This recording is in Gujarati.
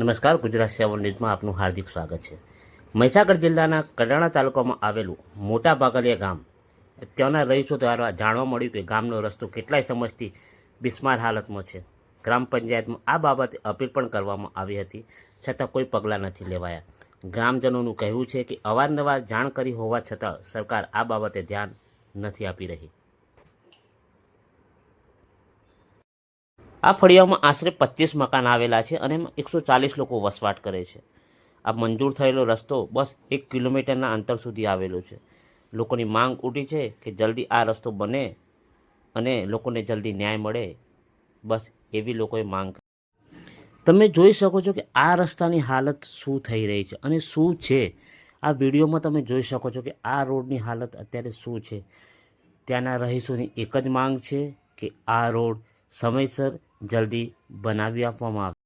નમસ્કાર, ગુજરાત 7 ન્યૂઝમાં આપનું હાર્દિક સ્વાગત છે। મહીસાગર જિલ્લાના કડાણા તાલુકામાં આવેલું મોટા ભાગલિયા ગામ, ત્યાંના રહીશો દ્વારા જાણવા મળ્યું કે ગામનો રસ્તો કેટલાય સમયથી બિસ્માર હાલતમાં છે। ગ્રામ પંચાયતમાં આ બાબતે અપીલ પણ કરવામાં આવી હતી, છતાં કોઈ પગલાં નથી લેવાયા। ગ્રામજનોનું કહેવું છે કે અવારનવાર જાણ કરી હોવા છતાં સરકાર આ બાબતે ધ્યાન નથી આપી રહી। આ ફળિયામાં આશરે 25 મકાન આવેલા છે અને એમાં 140 લોકો વસવાટ કરે છે। આ મંજૂર થયેલો રસ્તો બસ 1 કિલોમીટરના અંતર સુધી આવેલો છે। લોકોની માંગ ઉઠી છે કે જલ્દી આ રસ્તો બને અને લોકોને જલ્દી ન્યાય મળે, બસ એવી લોકોએ માંગ। તમે જોઈ શકો છો કે આ રસ્તાની હાલત શું થઈ રહી છે અને શું છે। આ વિડીયોમાં તમે જોઈ શકો છો કે આ રોડની હાલત અત્યારે શું છે। ત્યાંના રહીશોની એક જ માંગ છે કે આ રોડ સમયસર જલ્દી બનાવી આપવામાં આવે।